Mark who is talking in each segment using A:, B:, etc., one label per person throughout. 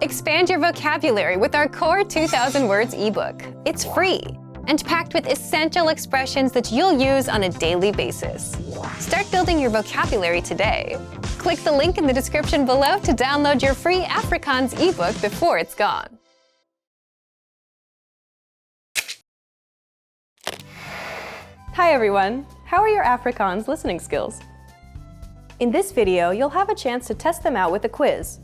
A: Expand your vocabulary with our Core 2000 Words ebook. It's free and packed with essential expressions that you'll use on a daily basis. Start building your vocabulary today. Click the link in the description below to download your free Afrikaans ebook before it's gone.
B: Hi everyone! How are your Afrikaans listening skills? In this video, you'll have a chance to test them out with a quiz.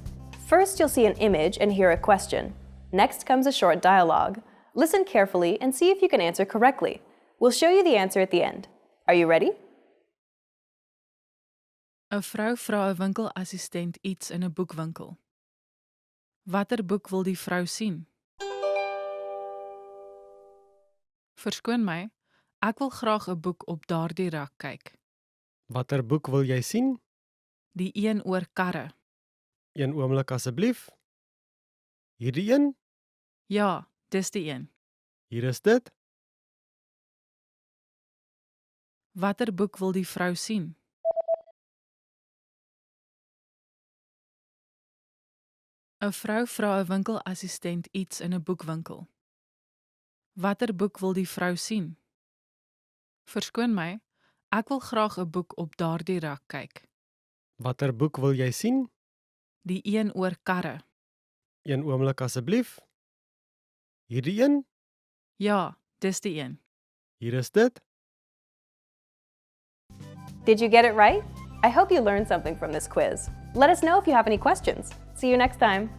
B: First, you'll see an image and hear a question. Next comes a short dialogue. Listen carefully and see if you can answer correctly. We'll show you the answer at the end. Are you ready?
C: 'n Vrou vra 'n winkelassistent iets in 'n boekwinkel. Watter boek wil die vrou sien? Verskoon my, ek wil graag 'n boek op daardie rak kyk.
D: Watter boek wil jy sien?
C: Die een oor karre.
D: Een oomblik asseblief. Hierdie een?
C: Ja, dis die een.
D: Hier is dit.
C: Watter boek wil die vrou sien? ‘n Vrou vra 'n winkelassistent iets in 'n boekwinkel. Watter boek wil die vrou sien? Verskoon my, ek wil graag 'n boek op daardie rak kyk.
D: Watter boek wil jy sien?
C: Die een oor karre.
D: Een oomblik asseblief. Hierdie een?
C: Ja, dis die een.
D: Hier is dit.
B: Did you get it right? I hope you learned something from this quiz. Let us know if you have any questions. See you next time.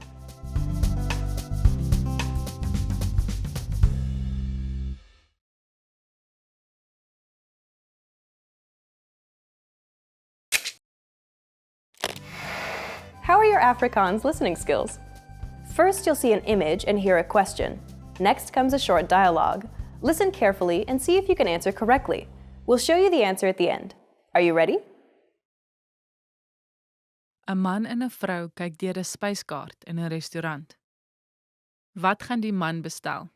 B: How are your Afrikaans listening skills? First, you'll see an image and hear a question. Next comes a short dialogue. Listen carefully and see if you can answer correctly. We'll show you the answer at the end. Are you ready?
C: 'n Man en 'n vrou kyk deur 'n spyskaart in 'n restaurant. Wat gaan die man bestel?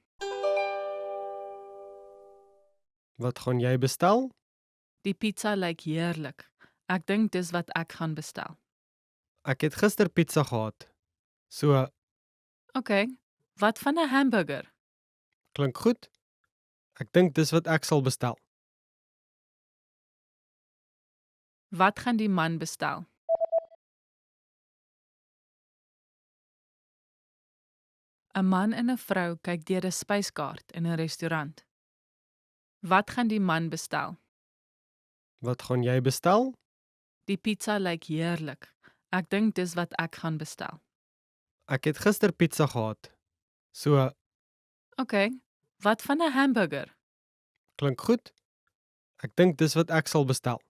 D: Wat gaan jy bestel?
C: Die pizza lyk heerlik. Ek dink dis wat ek gaan bestel.
D: Ek het gister pizza gehad. So,
C: OK, wat van 'n hamburger?
D: klink goed. Ek dink dis wat ek sal bestel.
C: Wat gaan die man bestel? 'n Man en 'n vrou kyk deur 'n spyskaart in 'n restaurant. Wat gaan die man bestel?
D: Wat gaan jy bestel?
C: Die pizza lyk heerlik. Ek dink dis wat ek gaan bestel.
D: Ek het gister pizza gehad. So,
C: OK, wat van 'n hamburger?
D: klink goed. Ek dink dis wat ek sal bestel.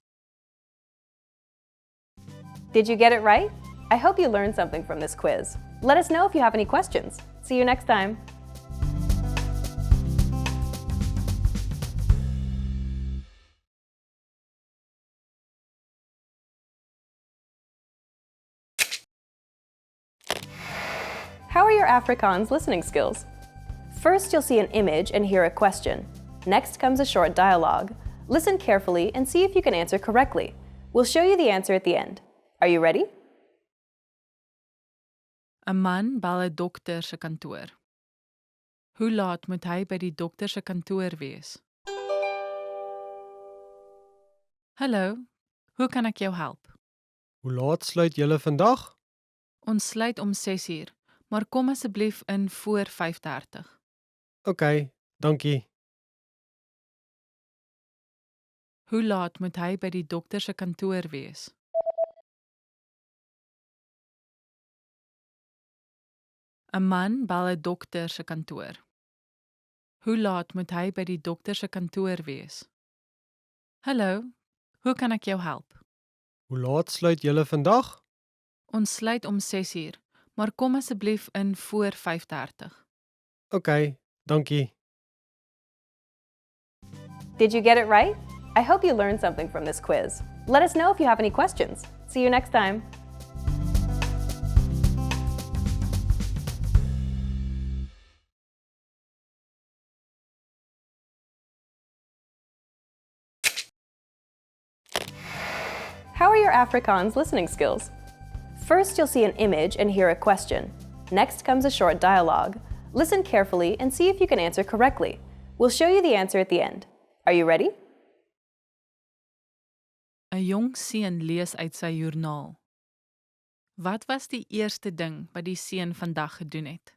B: Did you get it right? I hope you learned something from this quiz. Let us know if you have any questions. See you next time. How are your Afrikaans listening skills? First, you'll see an image and hear a question. Next comes a short dialogue. Listen carefully and see if you can answer correctly. We'll show you the answer at the end. Are you ready?
C: 'n Man bel 'n dokter se kantoor. Hoe laat moet hy by die dokter se kantoor wees? Hallo, hoe kan ek jou help?
D: Hoe laat sluit julle vandag?
C: Ons sluit om 6:00, maar kom asseblief in voor 5:30.
D: OK, dankie.
C: Hoe laat moet hy by die dokter se kantoor wees? 'n Man bel 'n dokter se kantoor. Hoe laat moet hy by die dokter se kantoor wees? Hallo, hoe kan ek jou help?
D: Hoe laat sluit julle vandag?
C: Ons sluit om 6:00, maar kom asseblief in voor 5:30.
D: OK, dankie.
B: Did you get it right? I hope you learned something from this quiz. Let us know if you have any questions. See you next time. How are your Afrikaans listening skills? First, you'll see an image and hear a question. Next comes a short dialogue. Listen carefully and see if you can answer correctly. We'll show you the answer at the end. Are you ready?
C: 'n Jong seun lees uit sy joernaal. Wat was die eerste ding wat die seun vandag gedoen het?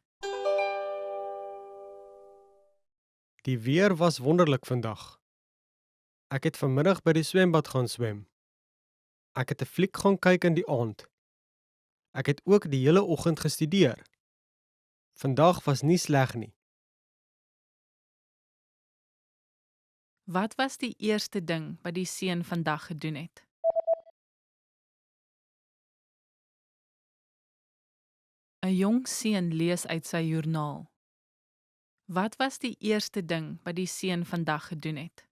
D: Die weer was wonderlik vandag. Ek het vanmiddag by die swembad gaan swem. Ek het 'n fliek gaan kyk in die aand. Ek het ook die hele oggend gestudeer. Vandag was nie sleg nie.
C: Wat was die eerste ding wat die seun vandag gedoen het? ‘n Jong seun lees uit sy joernaal. Wat was die eerste ding wat die seun vandag gedoen het?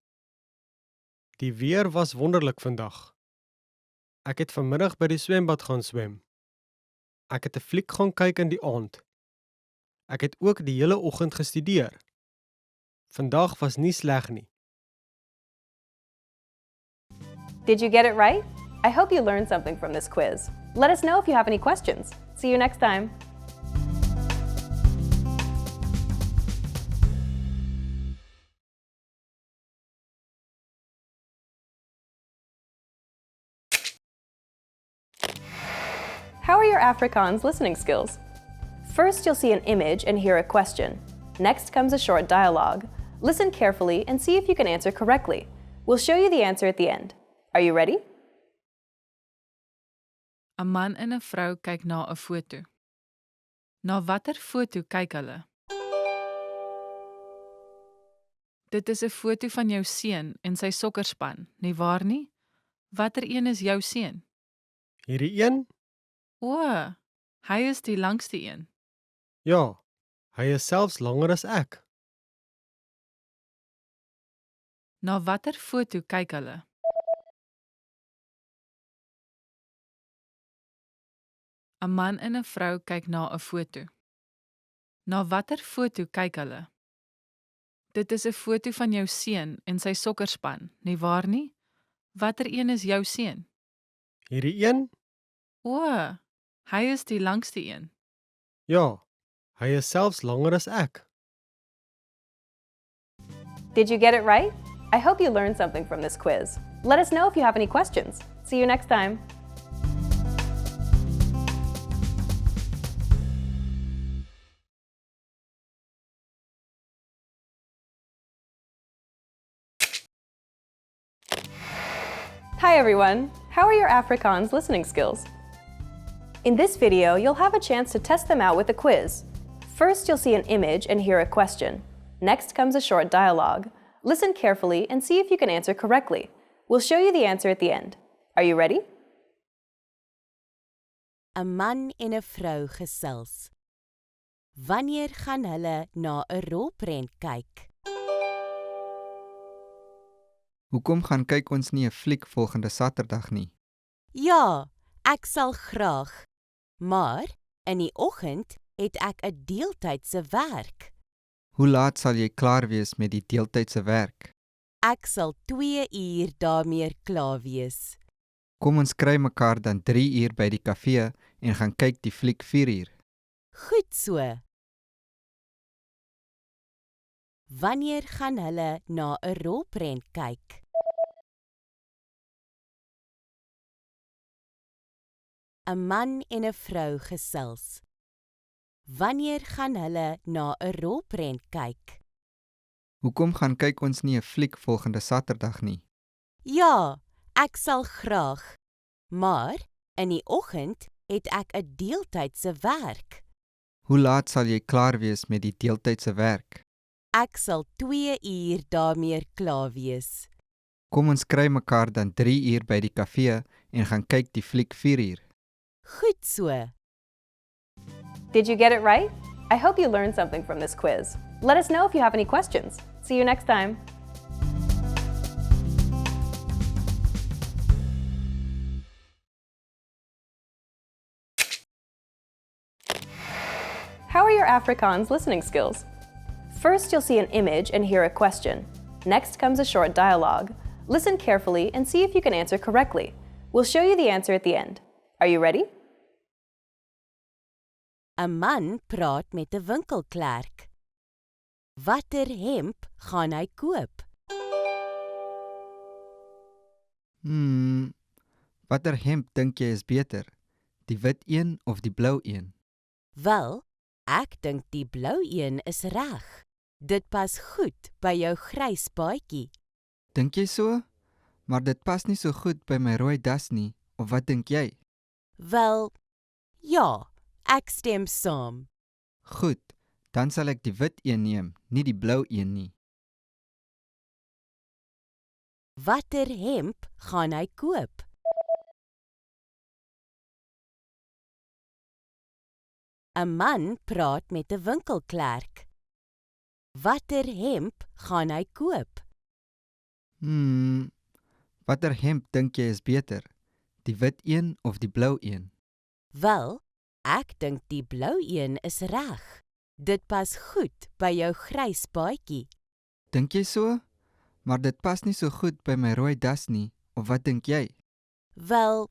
D: Die weer was wonderlik vandag. Ek het vanmiddag by die swembad gaan swem. Ek het 'n fliek gaan kyk in die aand. Ek het ook die hele oggend gestudeer. Vandag was nie sleg nie.
B: Did you get it right? I hope you learned something from this quiz. Let us know if you have any questions. See you next time. How are your Afrikaans listening skills? First, you'll see an image and hear a question. Next comes a short dialogue. Listen carefully and see if you can answer correctly. We'll show you the answer at the end. Are you ready?
C: 'n Man en 'n vrou kyk na 'n foto. Na watter foto kyk hulle? Dit is 'n foto van jou seun en sy sokkerspan, nie waar nie? Watter een is jou seun?
D: Hierdie een?
C: O, hy is die langste een.
D: Ja, hy is selfs langer as ek.
C: Na watter foto kyk hulle? ‘n Man en 'n vrou kyk na 'n foto. Na watter foto kyk hulle? Dit is 'n foto van jou seun en sy sokkerspan, nie waar nie? Watter een is jou seun?
D: Hierdie een?
C: O, hy is die langste een.
D: Ja, hy is selfs langer as ek.
B: Did you get it right? I hope you learned something from this quiz. Let us know if you have any questions. See you next time. Hi everyone! How are your Afrikaans listening skills? In this video, you'll have a chance to test them out with a quiz. First, you'll see an image and hear a question. Next comes a short dialogue. Listen carefully and see if you can answer correctly. We'll show you the answer at the end. Are you ready?
E: 'n Man en 'n vrou gesels. Wanneer gaan hulle na 'n rolprent kyk?
F: Hoekom gaan kyk ons nie 'n fliek volgende Saterdag nie?
E: Ja, ek sal graag. Maar in die oggend het ek 'n deeltydse werk.
F: Hoe laat sal jy klaar wees met die deeltydse werk?
E: Ek sal 2 uur daarmee klaar wees.
F: Kom ons kry mekaar dan 3 uur by die kafee en gaan kyk die fliek 4 uur.
E: Goed so. Wanneer gaan hulle na 'n rolprent kyk? ‘n Man en 'n vrou gesels. Wanneer gaan hulle na 'n rolprent kyk?
F: Hoekom gaan kyk ons nie 'n fliek volgende Saterdag nie?
E: Ja, ek sal graag. Maar in die oggend het ek 'n deeltydse werk.
F: Hoe laat sal jy klaar wees met die deeltydse werk?
E: Ek sal 2 uur daarmee klaar wees.
F: Kom ons kry mekaar dan 3 uur by die kafee en gaan kyk die fliek 4 uur.
E: Goed so.
B: Did you get it right? I hope you learned something from this quiz. Let us know if you have any questions. See you next time. How are your Afrikaans listening skills? First, you'll see an image and hear a question. Next comes a short dialogue. Listen carefully and see if you can answer correctly. We'll show you the answer at the end. Are you ready?
E: 'n man praat met 'n winkelklerk. Watter hemp gaan hy koop?
F: Watter hemp dink jy is beter? Die wit een of die blou een?
E: Wel, ek dink die blou een is reg. Dit pas goed by jou grys baadjie.
F: Dink jy so? Maar dit pas nie so goed by my rooi das nie, of wat dink jy?
E: Wel, ja, ek stem saam.
F: Goed, dan sal ek die wit een neem, nie die blou een nie.
E: Watter hemp gaan hy koop? Een man praat met 'n winkelklerk. Watter hemp gaan hy koop?
F: Watter hemp dink jy is beter? Die wit een of die blou een?
E: Wel, ek dink die blou een is reg. Dit pas goed by jou grys baadjie.
F: Dink jy so? Maar dit pas nie so goed by my rooi das nie, of wat dink jy?
E: Wel,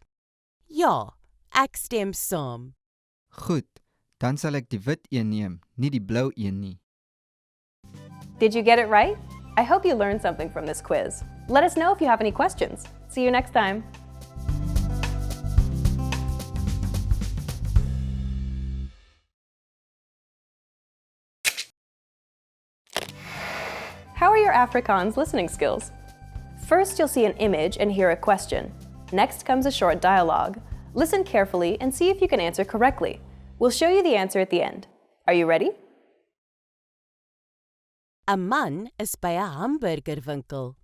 E: ja, ek stem saam.
F: Goed, dan sal ek die wit een neem, nie die blou een nie.
B: Did you get it right? I hope you learned something from this quiz. Let us know if you have any questions. See you next time. How are your Afrikaans listening skills? First, you'll see an image and hear a question. Next comes a short dialogue. Listen carefully and see if you can answer correctly. We'll show you the answer at the end. Are you ready?
E: 'n Man is by 'n hamburgerwinkel.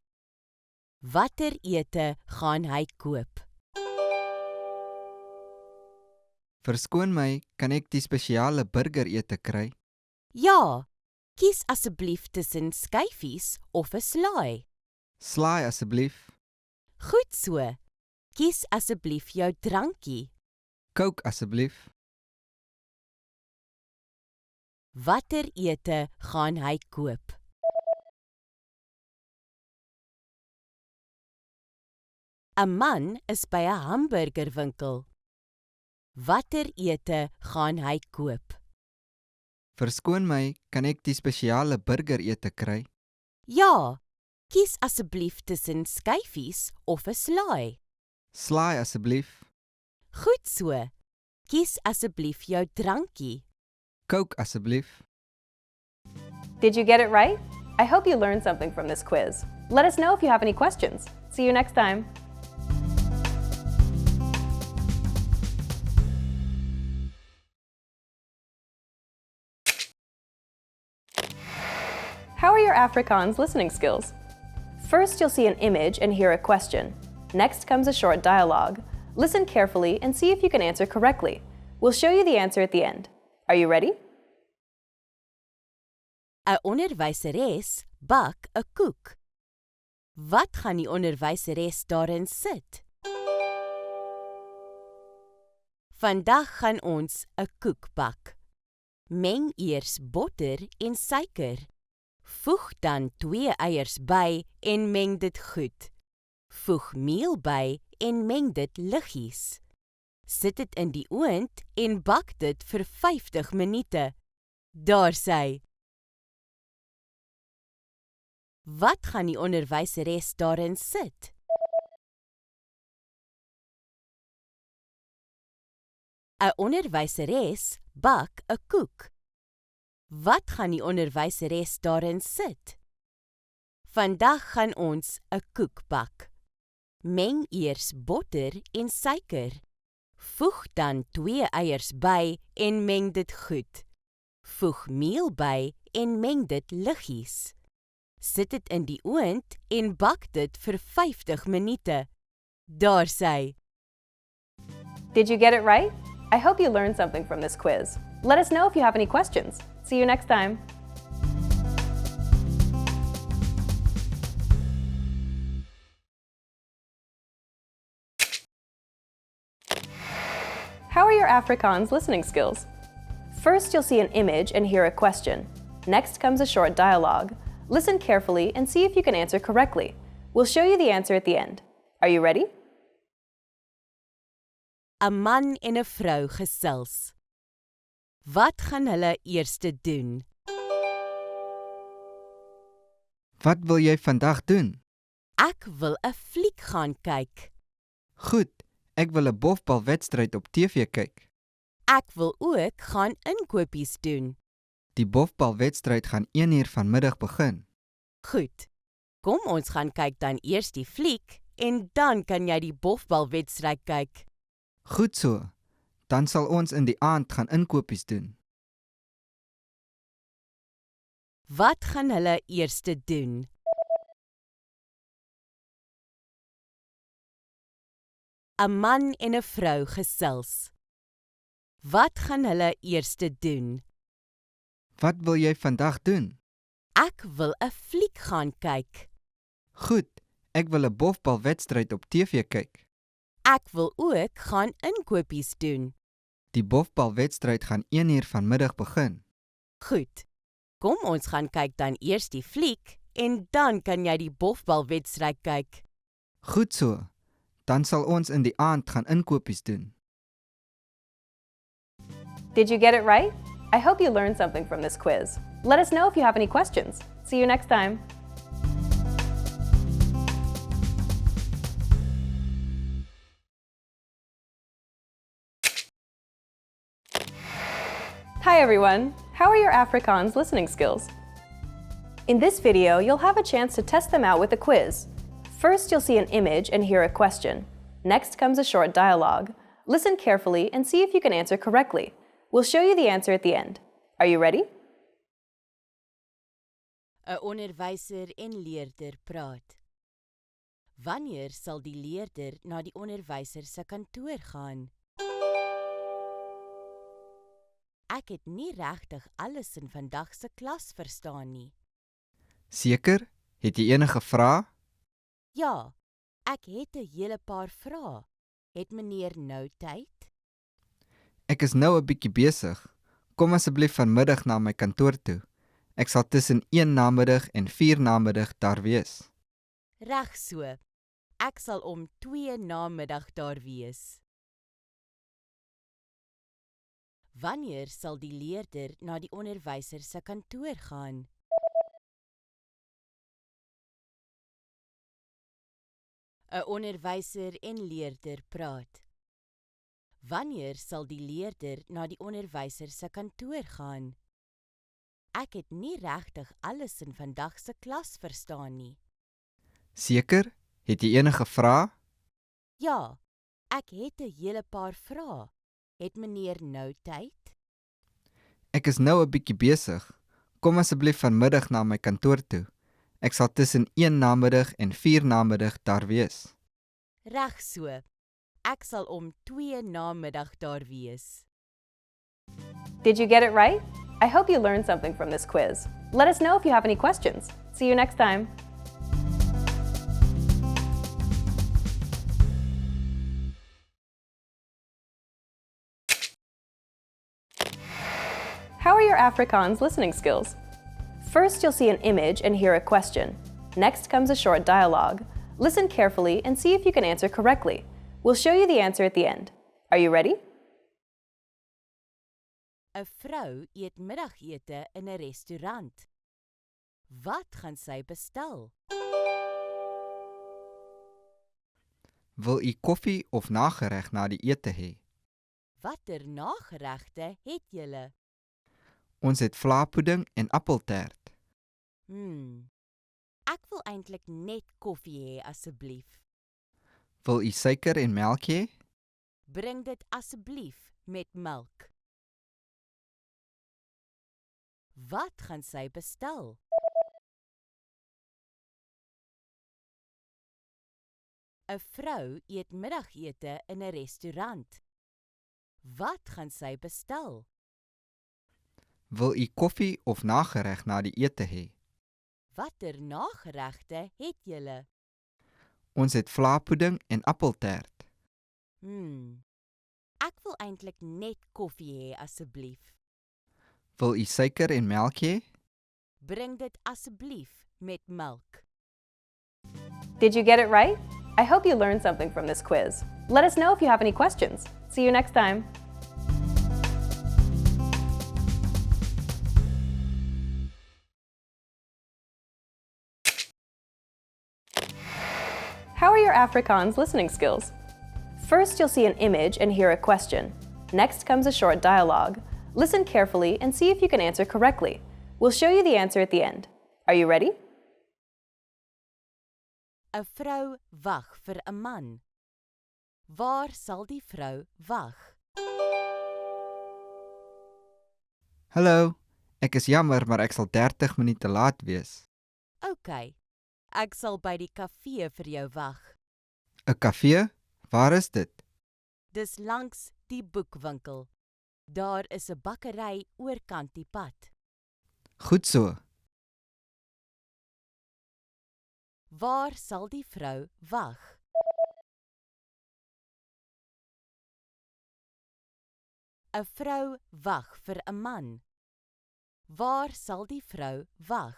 E: Watter ete gaan hy koop?
F: Verskoon my, kan ek die spesiale burgerete kry?
E: Ja, kies asseblief tussen skyfies of 'n slaai.
F: Slaai asseblief.
E: Goed so. Kies asseblief jou drankie.
F: Coke asseblief.
E: Watter ete gaan hy koop? Een man is by 'n hamburgerwinkel. Watter ete gaan hy koop?
F: Verskoon my, kan ek die spesiale burgerete kry?
E: Ja, kies asseblief tussen skyfies of 'n slaai.
F: Slaai asseblief.
E: Goed so. Kies asseblief jou drankie.
F: Coke asseblief.
B: Did you get it right? I hope you learned something from this quiz. Let us know if you have any questions. See you next time. How are your Afrikaans listening skills? First, you'll see an image and hear a question. Next comes a short dialogue. Listen carefully and see if you can answer correctly. We'll show you the answer at the end. Are you ready?
E: 'n Onderwyseres bak 'n koek. Wat gaan die onderwyseres daarin sit? Vandag gaan ons 'n koek bak. Meng eers botter en suiker. Voeg dan 2 eiers by en meng dit goed. Voeg meel by en meng dit liggies. Sit dit in die oond en bak dit vir 50 minute. Daar sê. Wat gaan die onderwyseres daarin sit? 'n Onderwyseres bak 'n koek. Wat gaan die onderwyseres daarin sit? Vandag gaan ons 'n koek bak. Meng eers botter en suiker. Voeg dan 2 eiers by en meng dit goed. Voeg meel by en meng dit liggies. Sit dit in die oond en bak dit vir 50 minute. Daar sê.
B: Did you get it right? I hope you learned something from this quiz. Let us know if you have any questions. See you next time. How are your Afrikaans listening skills? First, you'll see an image and hear a question. Next comes a short dialogue. Listen carefully and see if you can answer correctly. We'll show you the answer at the end. Are you ready?
E: 'n Man en 'n vrou gesels. Wat gaan hulle eers doen?
F: Wat wil jy vandag doen?
E: Ek wil 'n fliek gaan kyk.
F: Goed, ek wil 'n bofbalwedstryd op TV kyk.
E: Ek wil ook gaan inkopies doen.
F: Die bofbalwedstryd gaan 1:00 vanmiddag begin.
E: Goed. Kom ons gaan kyk dan eers die fliek en dan kan jy die bofbalwedstryd kyk.
F: Goed so. Dan sal ons in die aand gaan inkopies doen.
E: Wat gaan hulle eers doen? ‘n Man en 'n vrou gesels. Wat gaan hulle eers doen?
F: Wat wil jy vandag doen?
E: Ek wil 'n fliek gaan kyk.
F: Goed, ek wil 'n bofbalwedstryd op TV kyk.
E: Ek wil ook gaan inkopies doen.
F: Die bofbalwedstryd gaan 1:00 vanmiddag begin.
E: Goed. Kom ons gaan kyk dan eers die fliek en dan kan jy die bofbalwedstryd kyk.
F: Goed so. Dan sal ons in die aand gaan inkopies doen.
B: Did you get it right? I hope you learned something from this quiz. Let us know if you have any questions. See you next time. Hi everyone! How are your Afrikaans listening skills? In this video, you'll have a chance to test them out with a quiz. First, you'll see an image and hear a question. Next comes a short dialogue. Listen carefully and see if you can answer correctly. We'll show you the answer at the end. Are you ready?
E: 'n Onderwyser en leerder praat. Wanneer sal die leerder na die onderwyser se kantoor gaan? Ek het nie regtig alles in vandag se klas verstaan nie.
F: Seker? Het jy enige vrae?
E: Ja, ek het 'n hele paar vrae. Het meneer nou tyd?
F: Ek is nou 'n bietjie besig. Kom asseblief vanmiddag na my kantoor toe. Ek sal tussen 1 namiddag en 4 namiddag daar wees.
E: Reg so. Ek sal om 2 namiddag daar wees. Wanneer sal die leerder na die onderwyser se kantoor gaan? ‘n Onderwyser en leerder praat. Wanneer sal die leerder na die onderwyser se kantoor gaan? Ek het nie regtig alles in vandag se klas verstaan nie.
F: Seker? Het jy enige vrae?
E: Ja, ek het 'n hele paar vrae. Het meneer nou tyd?
F: Ek is nou 'n bietjie besig. Kom asseblief vanmiddag na my kantoor toe. Ek sal tussen 1 namiddag en 4 namiddag daar wees.
E: Reg so. Ek sal om 2 namiddag daar wees.
B: Did you get it right? I hope you learned something from this quiz. Let us know if you have any questions. See you next time. How are your Afrikaans listening skills? First, you'll see an image and hear a question. Next comes a short dialogue. Listen carefully and see if you can answer correctly. We'll show you the answer at the end. Are you ready?
E: 'n Vrou eet middagete in 'n restaurant. Wat gaan sy bestel?
F: Wil u koffie of nagereg na die ete hê?
E: Watter nageregte het julle?
F: Ons het vlaapudding en appeltert.
E: Ek wil eintlik net koffie hê asseblief.
F: Wil u suiker en melk hê?
E: Bring dit asseblief met melk. Wat gaan sy bestel? 'n Vrou eet middagete in 'n restaurant. Wat gaan sy bestel?
F: Wil u koffie of nagereg na die ete hê?
E: Watter nageregte het julle?
F: Ons het vlaapudding en appeltert.
E: Ek wil eintlik net koffie hê asseblief.
F: Wil u suiker en melk hê?
E: Bring dit asseblief met melk.
B: Did you get it right? I hope you learned something from this quiz. Let us know if you have any questions. See you next time. your Afrikaans listening skills? First, you'll see an image and hear a question. Next comes a short dialogue. Listen carefully and see if you can answer correctly. We'll show you the answer at the end. Are you ready?
E: 'n Vrou wag vir 'n man. Waar sal die vrou wag?
F: Hallo, ek is jammer, maar ek sal 30 minute laat wees.
E: OK, ek sal by die kafee vir jou wag.
F: 'n Kafee? Waar is dit?
E: Dis langs die boekwinkel. Daar is 'n bakkery oorkant die pad.
F: Goed so.
E: Waar sal die vrou wag? ‘n Vrou wag vir 'n man. Waar sal die vrou wag?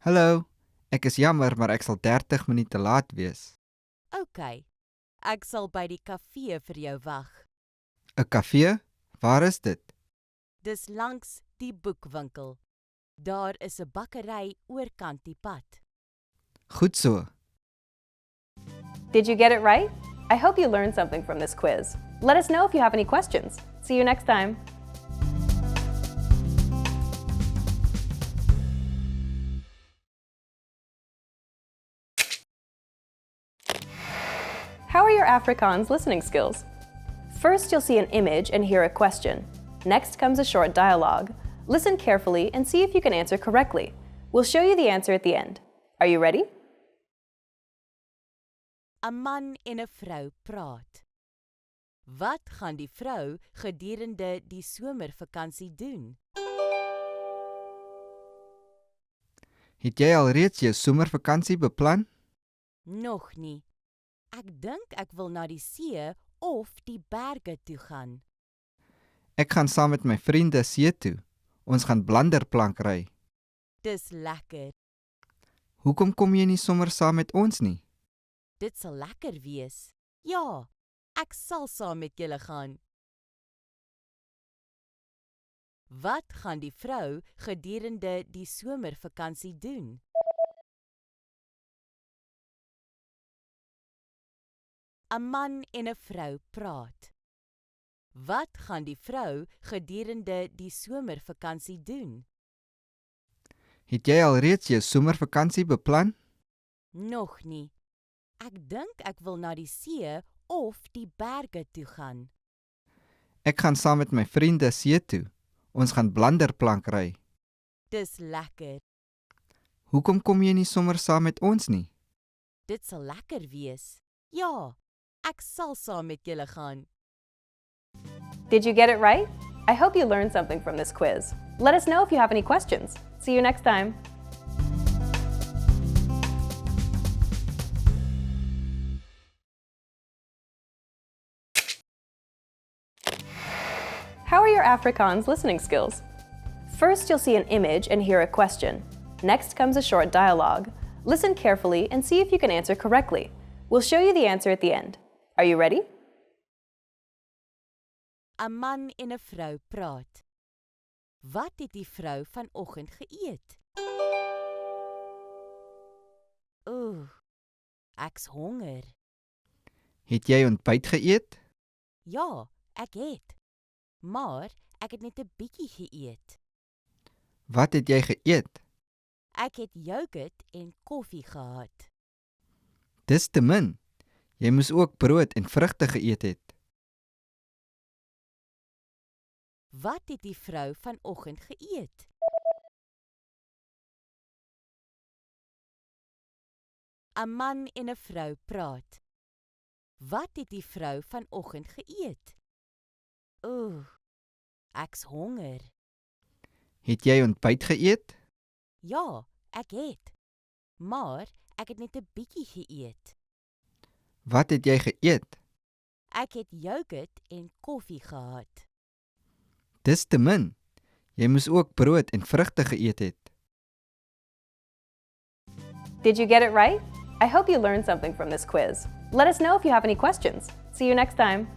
F: Hallo, ek is jammer, maar ek sal 30 minute laat wees.
E: OK, ek sal by die kafee vir jou wag.
F: 'n Kafee? Waar is dit?
E: Dis langs die boekwinkel. Daar is 'n bakkery oorkant die pad.
F: Goed so.
B: Did you get it right? I hope you learned something from this quiz. Let us know if you have any questions. See you next time. How are your Afrikaans listening skills? First, you'll see an image and hear a question. Next comes a short dialogue. Listen carefully and see if you can answer correctly. We'll show you the answer at the end. Are you ready?
E: 'n Man en 'n vrou praat. Wat gaan die vrou gedurende die somervakansie doen?
F: Het jy al reeds jou somervakansie beplan?
E: Nog nie. Ek dink ek wil na die see of die berge toe gaan.
F: Ek gaan saam met my vriende see toe. Ons gaan blanderplank ry.
E: Dis lekker.
F: Hoekom kom jy nie sommer saam met ons nie?
E: Dit sal lekker wees. Ja, ek sal saam met julle gaan. Wat gaan die vrou gedurende die somervakansie doen? ‘n Man en 'n vrou praat. Wat gaan die vrou gedurende die somervakansie doen?
F: Het jy al reeds jou somervakansie beplan?
E: Nog nie. Ek dink ek wil na die see of die berge toe gaan.
F: Ek gaan saam met my vriende see toe. Ons gaan blanderplank ry.
E: Dis lekker.
F: Hoekom kom jy nie sommer saam met ons nie?
E: Dit sal lekker wees. Ja, ek sal saam met julle gaan.
B: Did you get it right? I hope you learned something from this quiz. Let us know if you have any questions. See you next time. How are your Afrikaans listening skills? First, you'll see an image and hear a question. Next comes a short dialogue. Listen carefully and see if you can answer correctly. We'll show you the answer at the end. Are you ready?
E: 'n Man en 'n vrou praat. Wat het die vrou vanoggend geëet? Ooh, ek's honger.
F: Het jy ontbyt geëet?
E: Ja, ek het. Maar ek het net 'n bietjie geëet.
F: Wat het jy geëet?
E: Ek het yoghurt en koffie gehad.
F: Dis te min. Jy moes ook brood en vrugte geëet het.
E: Wat het die vrou vanoggend geëet? 'n Man en 'n vrou praat. Wat het die vrou vanoggend geëet? Ooh, ek's honger.
F: Het jy ontbyt geëet?
E: Ja, ek het. Maar ek het net 'n bietjie geëet.
F: Wat het jy geëet?
E: Ek het yoghurt en koffie gehad.
F: Dis te min. Jy moes ook brood en vrugte geëet het.
B: Did you get it right? I hope you learned something from this quiz. Let us know if you have any questions. See you next time.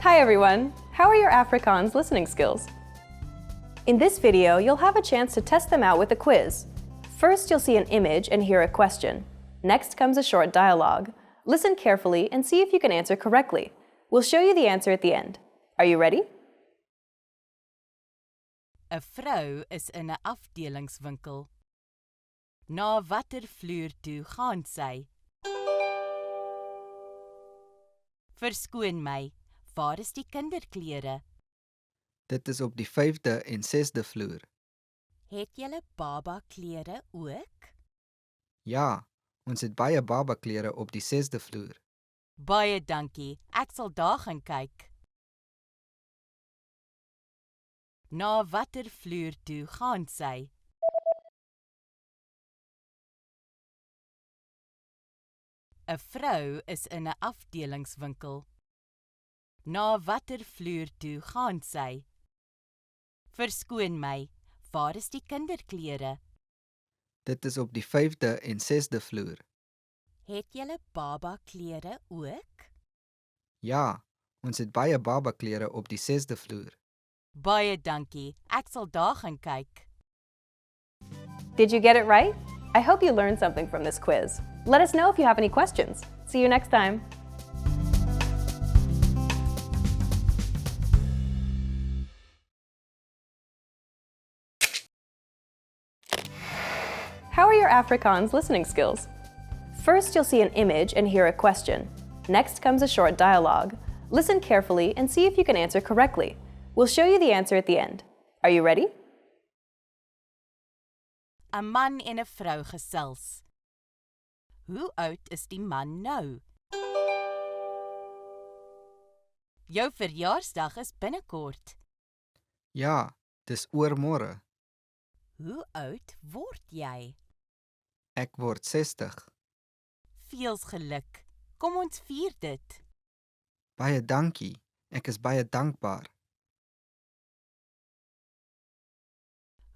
B: Hi everyone. How are your Afrikaans listening skills? In this video, you'll have a chance to test them out with a quiz. First, you'll see an image and hear a question. Next comes a short dialogue. Listen carefully and see if you can answer correctly. We'll show you the answer at the end. Are you ready?
E: 'n Vrou is in 'n afdelingswinkel. Na watter vloer toe gaan sy? Verskoon my, waar is die kinderklere?
F: Dit is op die 5de en 6de vloer.
E: Het julle baba klere ook?
F: Ja, ons het baie babaklere op die 6de vloer.
E: Baie dankie, ek sal daar gaan kyk. Na watter vloer toe gaan sy? ‘n Vrou is in 'n afdelingswinkel. Na watter vloer toe gaan sy? Verskoon my, waar is die kinderklere?
F: Dit is op die 5de en 6de vloer.
E: Het julle baba klere ook?
F: Ja, ons het baie babaklere op die 6de vloer.
E: Baie dankie, ek sal daar gaan kyk.
B: Did you get it right? I hope you learned something from this quiz. Let us know if you have any questions. See you next time. How are your Afrikaans listening skills? First, you'll see an image and hear a question. Next comes a short dialogue. Listen carefully and see if you can answer correctly. We'll show you the answer at the end. Are you ready?
E: 'n Man en 'n vrou gesels. Hoe oud is die man nou? Jou verjaarsdag is binnekort.
F: Ja, dis oormôre.
E: Hoe oud word jy?
F: Ek word 60.
E: Veels geluk. Kom ons vier dit.
F: Baie dankie. Ek is baie dankbaar.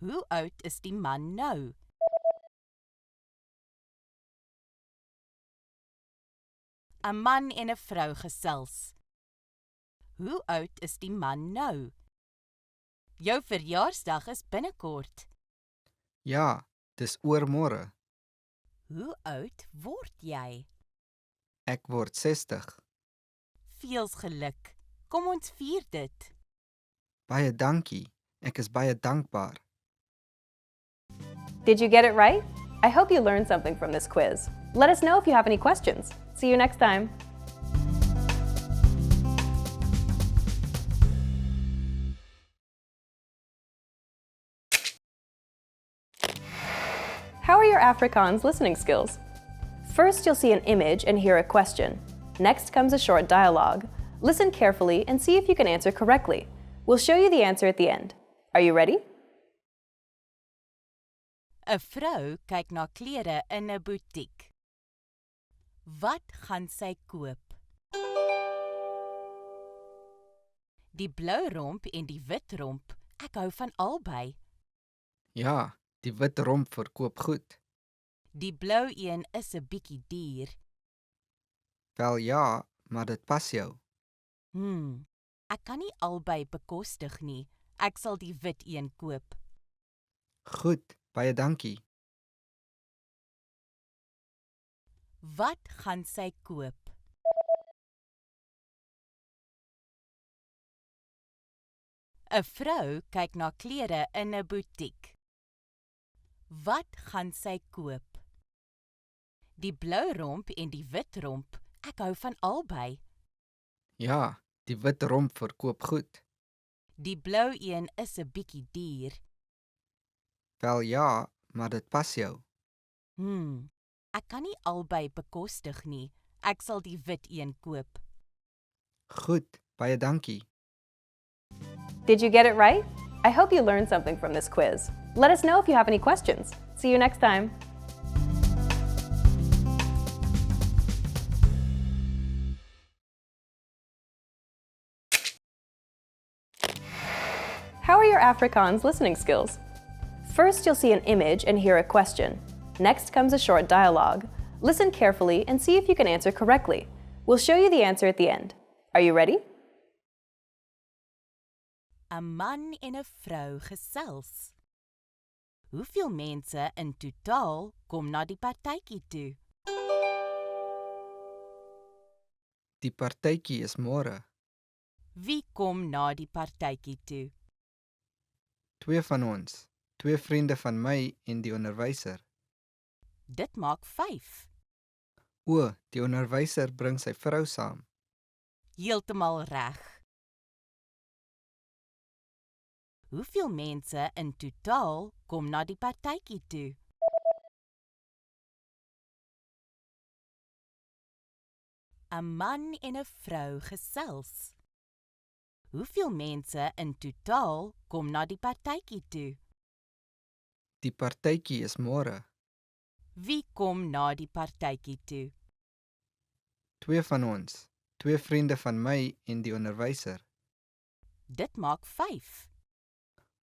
E: Hoe oud is die man nou? ‘n Man en 'n vrou gesels. Hoe oud is die man nou? Jou verjaarsdag is binnekort.
F: Ja, dis oormôre.
E: Hoe oud word jy?
F: Ek word 60.
E: Veels geluk. Kom ons vier dit.
F: Baie dankie. Ek is baie dankbaar.
B: Did you get it right? I hope you learned something from this quiz. Let us know if you have any questions. See you next time. How are your Afrikaans listening skills? First, you'll see an image and hear a question. Next comes a short dialogue. Listen carefully and see if you can answer correctly. We'll show you the answer at the end. Are you ready?
E: 'n Vrou kyk na klere in 'n butiek. Wat gaan sy koop? Die blou romp en die wit romp. Ek hou van albei.
F: Ja, die wit romp verkoop goed.
E: Die blou een is 'n bietjie duur.
F: Wel ja, maar dit pas jou.
E: Ek kan nie albei bekostig nie. Ek sal die wit een koop.
F: Goed, baie dankie.
E: Wat gaan sy koop? ‘n Vrou kyk na klere in 'n butiek. Wat gaan sy koop? Die blou romp en die wit romp. Ek hou van albei.
F: Ja, die wit romp verkoop goed.
E: Die blou een is 'n bietjie duur.
F: Wel ja, maar dit pas jou.
E: Ek kan nie albei bekostig nie. Ek sal die wit een koop.
F: Goed, baie dankie.
B: Did you get it right? I hope you learned something from this quiz. Let us know if you have any questions. See you next time. How are your Afrikaans listening skills? First, you'll see an image and hear a question. Next comes a short dialogue. Listen carefully and see if you can answer correctly. We'll show you the answer at the end. Are you ready?
E: 'n man en 'n vrou gesels. Hoeveel mense in totaal kom na die partytjie toe?
F: Die partytjie is môre.
E: Wie kom na die partytjie toe?
F: 2 van ons, 2 vriende van my en die onderwyser.
E: Dit maak 5.
F: O, die onderwyser bring sy vrou saam.
E: Heeltemal reg. Hoeveel mense in totaal kom na die partytjie toe? ‘n man en 'n vrou gesels. Hoeveel mense in totaal kom na die partytjie toe?
F: Die partytjie is môre.
E: Wie kom na die partytjie toe?
F: 2 van ons, 2 vriende van my en die onderwyser.
E: Dit maak 5.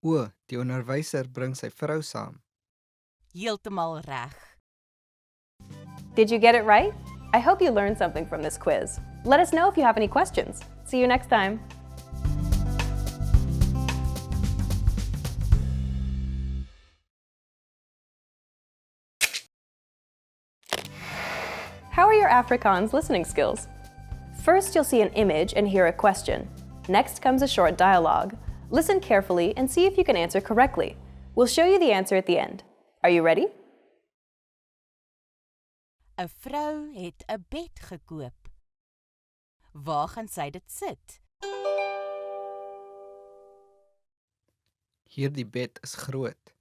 F: O, die onderwyser bring sy vrou saam.
E: Heeltemal reg.
B: Did you get it right? I hope you learned something from this quiz. Let us know if you have any questions. See you next time. How are your Afrikaans listening skills? First, you'll see an image and hear a question. Next comes a short dialogue. Listen carefully and see if you can answer correctly. We'll show you the answer at the end. Are you ready?
E: 'n Vrou het 'n bed gekoop. Waar gaan sy dit sit?
F: Hierdie bed is groot.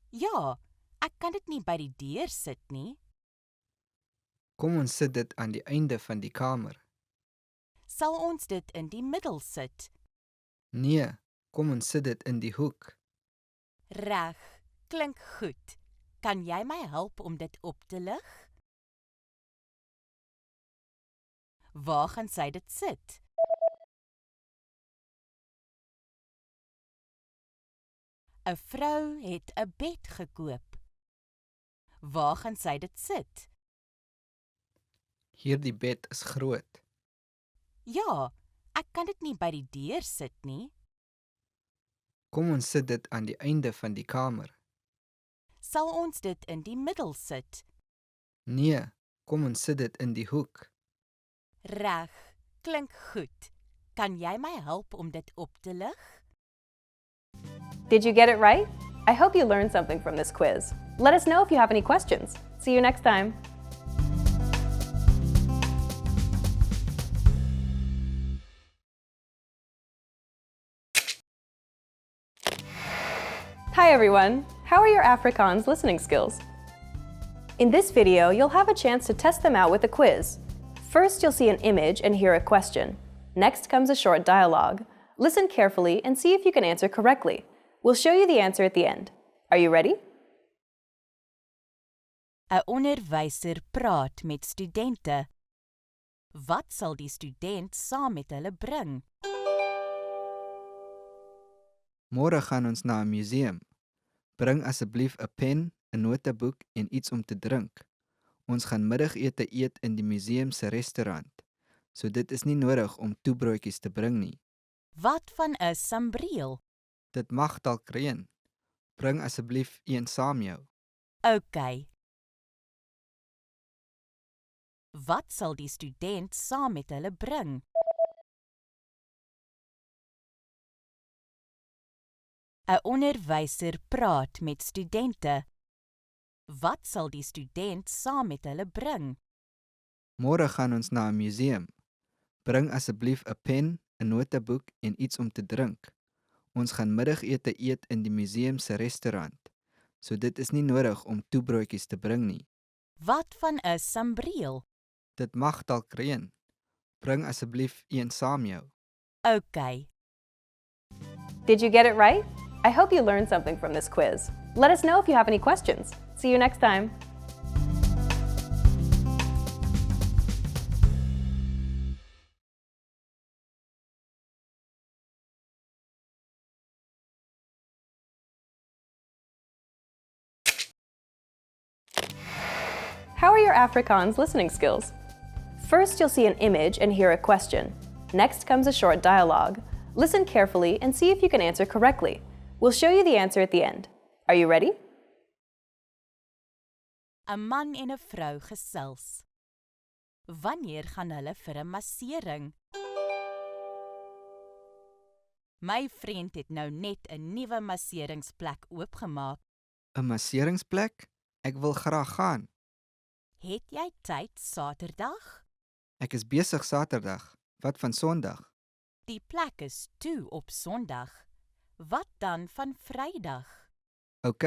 E: Ja, ek kan dit nie by die deur sit nie.
F: Kom ons sit dit aan die einde van die kamer.
E: Sal ons dit in die middel sit?
F: Nee, kom ons sit dit in die hoek.
E: Reg, klink goed. Kan jy my help om dit op te lig? Waar gaan sy dit sit? ‘n Vrou het 'n bed gekoop. Waar gaan sy dit sit?
F: Hierdie bed is groot.
E: Ja, ek kan dit nie by die deur sit nie.
F: Kom ons sit dit aan die einde van die kamer.
E: Sal ons dit in die middel sit?
F: Nee, kom ons sit dit in die hoek.
E: Reg, klink goed. Kan jy my help om dit op te lig?
B: Did you get it right? I hope you learned something from this quiz. Let us know if you have any questions. See you next time. Hi everyone! How are your Afrikaans listening skills? In this video, you'll have a chance to test them out with a quiz. First, you'll see an image and hear a question. Next comes a short dialogue. Listen carefully and see if you can answer correctly. We'll show you the answer at the end. Are you ready?
E: 'n Onderwyser praat met studente. Wat sal die student saam met hulle bring?
F: Môre gaan ons na 'n museum. Bring asseblief 'n pen, 'n noteboek en iets om te drink. Ons gaan middagete eet in die museum se restaurant. So dit is nie nodig om toebroodjies te bring nie.
E: Wat van 'n sambreel?
F: Dit mag dalk reën. Bring asseblief een saam jou.
E: OK. Wat sal die student saam met hulle bring? 'n Onderwyser praat met studente. Wat sal die student saam met hulle bring?
F: Môre gaan ons na 'n museum. Bring asseblief 'n pen, 'n noteboek en iets om te drink. Ons gaan middagete eet in die museum se restaurant. So dit is nie nodig om toebroodjies te bring nie.
E: Wat van 'n sambreel?
F: Dit mag dalk reën. Bring asseblief een saam jou.
E: OK.
B: Did you get it right? I hope you learned something from this quiz. Let us know if you have any questions. See you next time. How are your Afrikaans listening skills? First, you'll see an image and hear a question. Next comes a short dialogue. Listen carefully and see if you can answer correctly. We'll show you the answer at the end. Are you ready?
E: 'n man en 'n vrou gesels. Wanneer gaan hulle vir 'n massering? My vriend het nou net 'n nuwe masseringsplek oopgemaak.
F: 'n Masseringsplek? Ek wil graag gaan.
E: Het jy tyd Saterdag?
F: Ek is besig Saterdag. Wat van Sondag?
E: Die plek is toe op Sondag. Wat dan van Vrydag?
F: OK,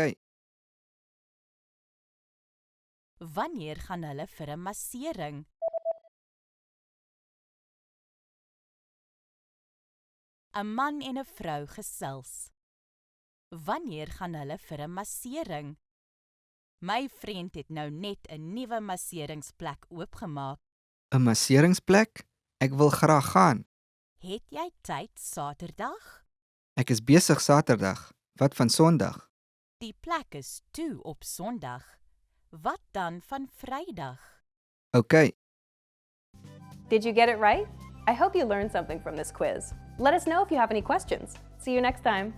E: Wanneer gaan hulle vir 'n massering? ‘n man en 'n vrou gesels. Wanneer gaan hulle vir 'n massering? My vriend het nou net 'n nuwe masseringsplek oopgemaak.
F: 'n masseringsplek? Ek wil graag gaan.
E: Het jy tyd Saterdag?
F: Ek is besig Saterdag. Wat van Sondag?
E: Die plek is toe op Sondag. Wat dan van Vrydag?
F: OK,
B: Did you get it right? I hope you learned something from this quiz. Let us know if you have any questions. See you next time.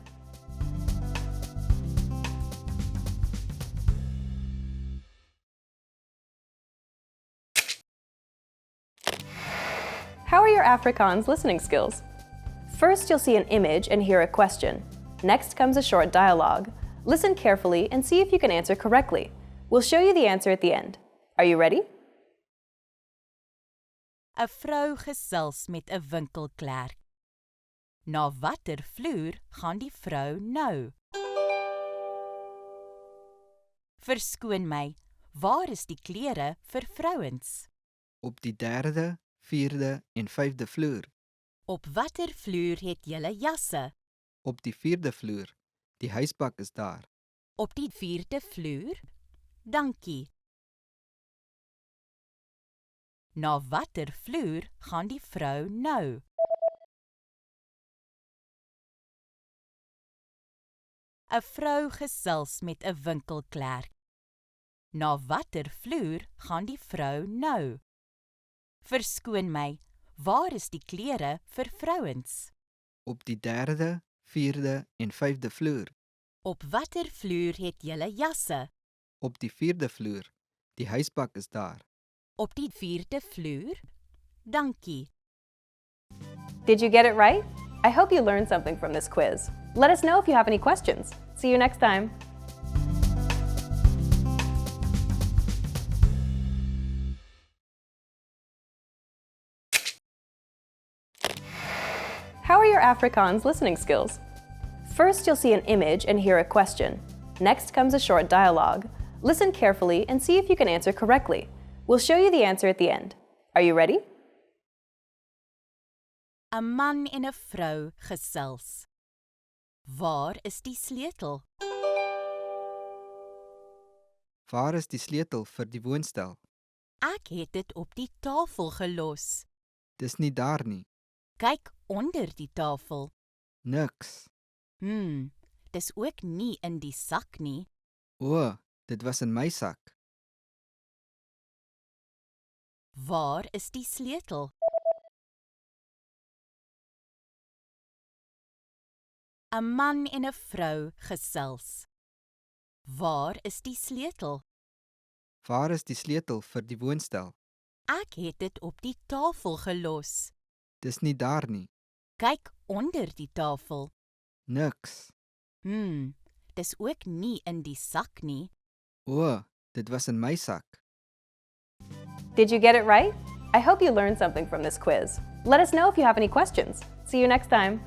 B: How are your Afrikaans listening skills? First, you'll see an image and hear a question. Next comes a short dialogue. Listen carefully and see if you can answer correctly. We'll show you the answer at the end. Are you ready?
E: 'n vrou gesels met 'n winkelklerk. Na watter vloer gaan die vrou nou? Verskoon my, waar is die klere vir vrouens?
F: op die 3de, 4de en 5de vloer.
E: Op watter vloer het julle jasse?
F: Op die 4de vloer. Die huisbak is daar.
E: Op die 4de vloer? Dankie. Na watter vloer gaan die vrou nou? ‘n vrou gesels met 'n winkelklerk. Na watter vloer gaan die vrou nou? Verskoon my, waar is die klere vir vrouens?
F: Op die 3de, 4de en 5de vloer.
E: Op watter vloer het julle jasse?
F: Op die 4de vloer. Die huisbak is daar.
E: Op die 4de vloer? Dankie.
B: Did you get it right? I hope you learned something from this quiz. Let us know if you have any questions. See you next time. How are your Afrikaans listening skills? First, you'll see an image and hear a question. Next comes a short dialogue. Listen carefully and see if you can answer correctly. We'll show you the answer at the end. Are you ready?
E: 'n man en 'n vrou gesels. Waar is die sleutel?
F: Waar is die sleutel vir die woonstel?
E: Ek het dit op die tafel gelos.
F: Dis nie daar nie.
E: Kyk onder die tafel.
F: Niks.
E: Dis ook nie in die sak nie.
F: O, dit was in my sak.
E: Waar is die sleutel? 'n man en 'n vrou gesels. Waar is die sleutel?
F: Waar is die sleutel vir die woonstel?
E: Ek het dit op die tafel gelos.
F: Dis nie daar nie.
E: Kyk onder die tafel.
F: Niks.
E: Dis ook nie in die sak nie.
F: O, dit was in my sak.
B: Did you get it right? I hope you learned something from this quiz. Let us know if you have any questions. See you next time.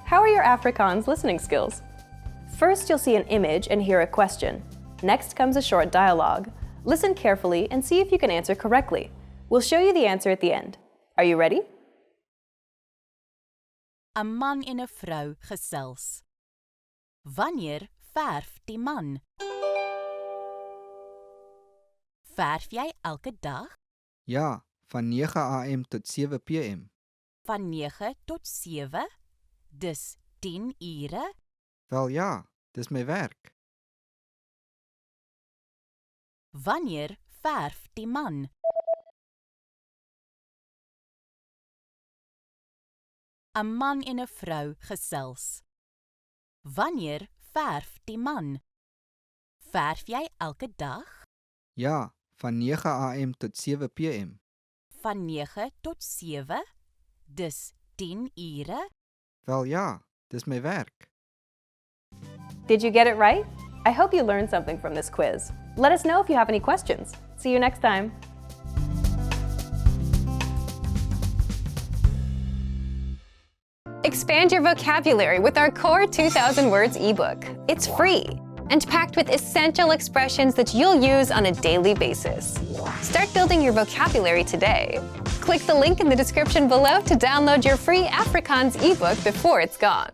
B: How are your Afrikaans listening skills? First, you'll see an image and hear a question. Next comes a short dialogue. Listen carefully and see if you can answer correctly. We'll show you the answer at the end. Are you ready?
E: 'n man en 'n vrou gesels. Wanneer verf die man? Verf jy elke dag?
F: Ja, van 9 am tot 7 pm.
E: Van 9 tot 7, dis 10 ure.
F: Wel ja, dis my werk.
E: Wanneer verf die man? Een man en een vrou gesels. Wanneer verf die man? Verf jy elke dag?
F: Ja, van 9 am tot 7 pm.
E: Van 9 tot 7, dis 10 ure.
F: Wel ja, dis my werk.
B: Did you get it right? I hope you learned something from this quiz. Let us know if you have any questions. See you next time.
A: Expand your vocabulary with our Core 2000 Words ebook. It's free and packed with essential expressions that you'll use on a daily basis. Start building your vocabulary today. Click the link in the description below to download your free Afrikaans ebook before it's gone.